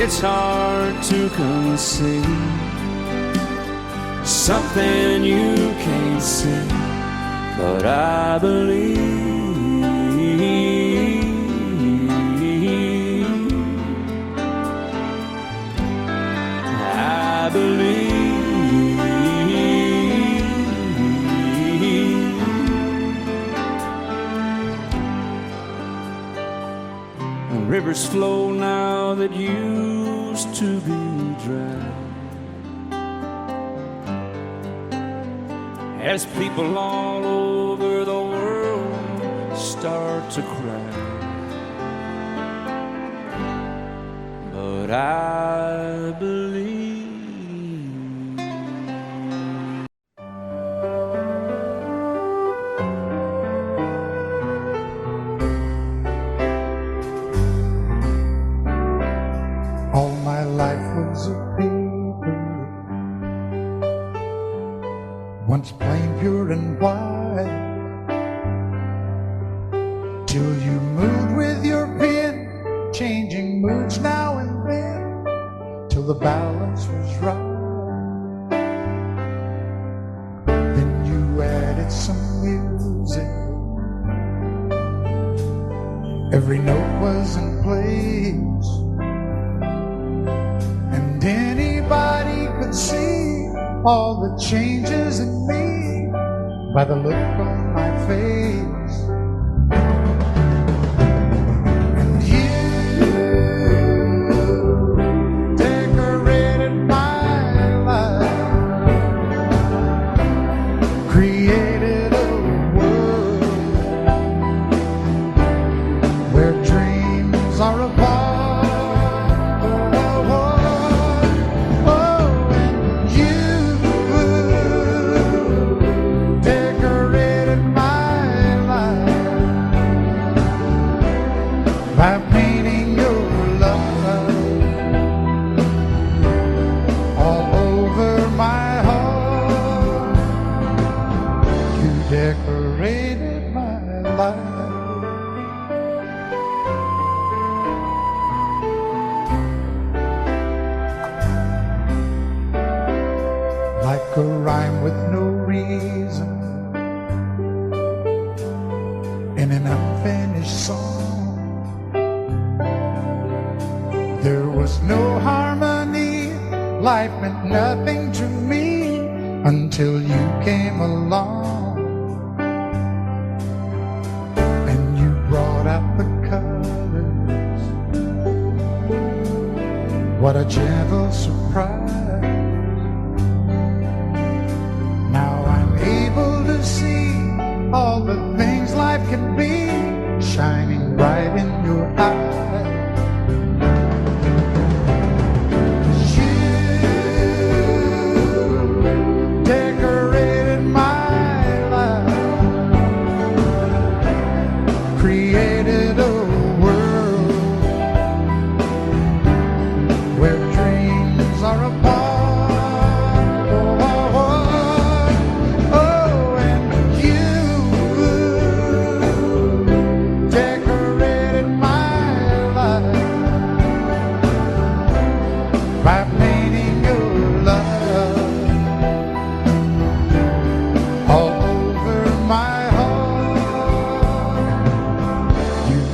It's hard to conceive something you can't see, but I believe. I believe. Rivers flow now that used to be dry, as people all over the world start to cry. But I believe. All my life was a paper, once plain, pure, and white, till you moved with your pen, changing moods now and then, till the balance was right. Then you added some music, every note was in place, and anybody could see all the changes in me by the look on my face. And you decorated my life, created a world where dreams are apart. Decorated my life meant nothing to me until you came along and you brought out the colors. What a gentle surprise. Now I'm able to see all the things life can be shining bright in your eyes.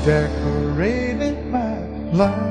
Decorated my life.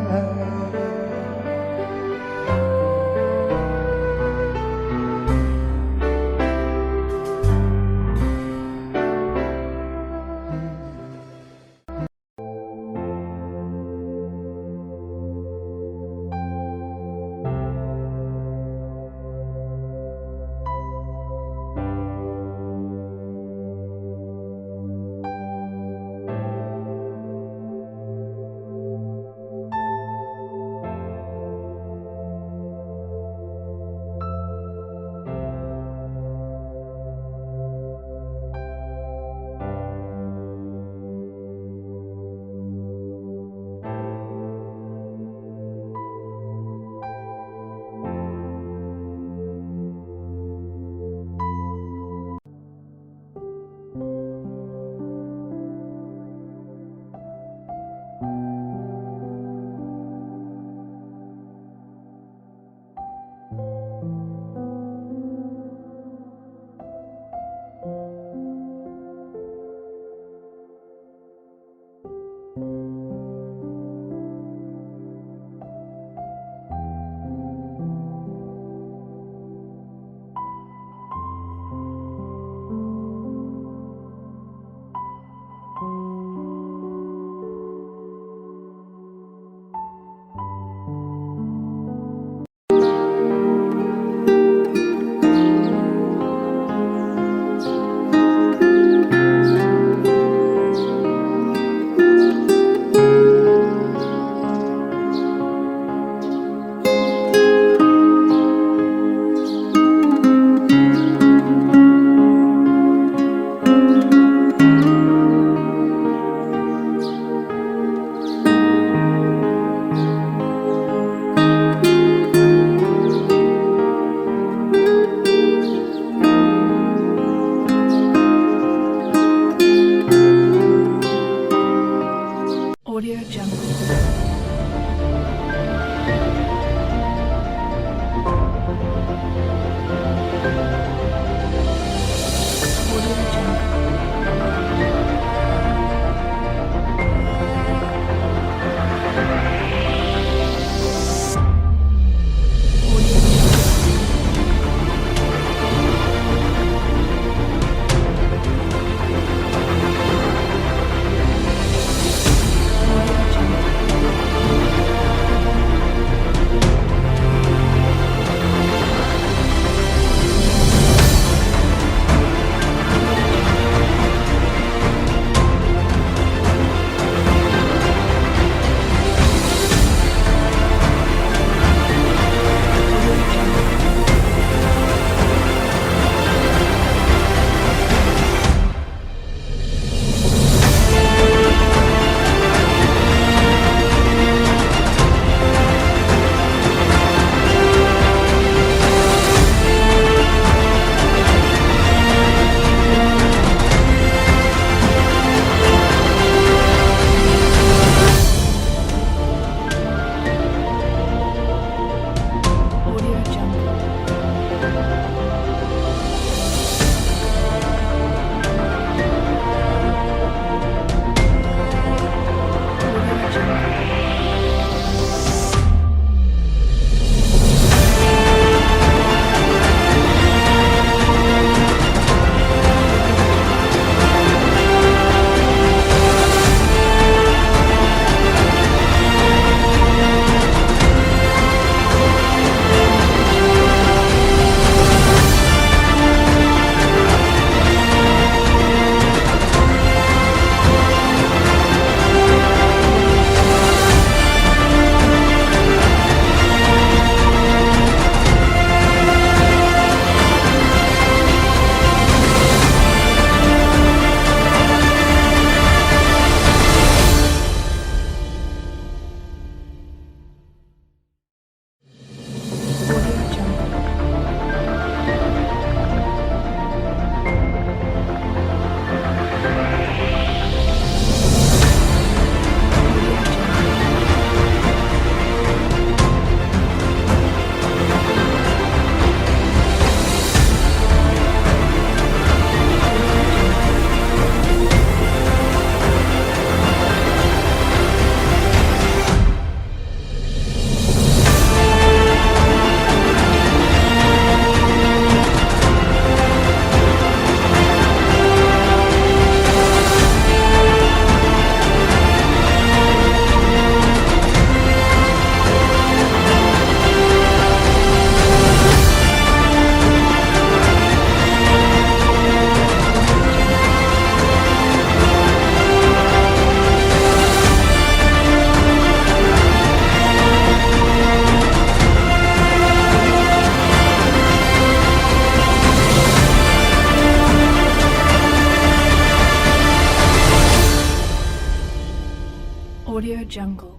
jungle.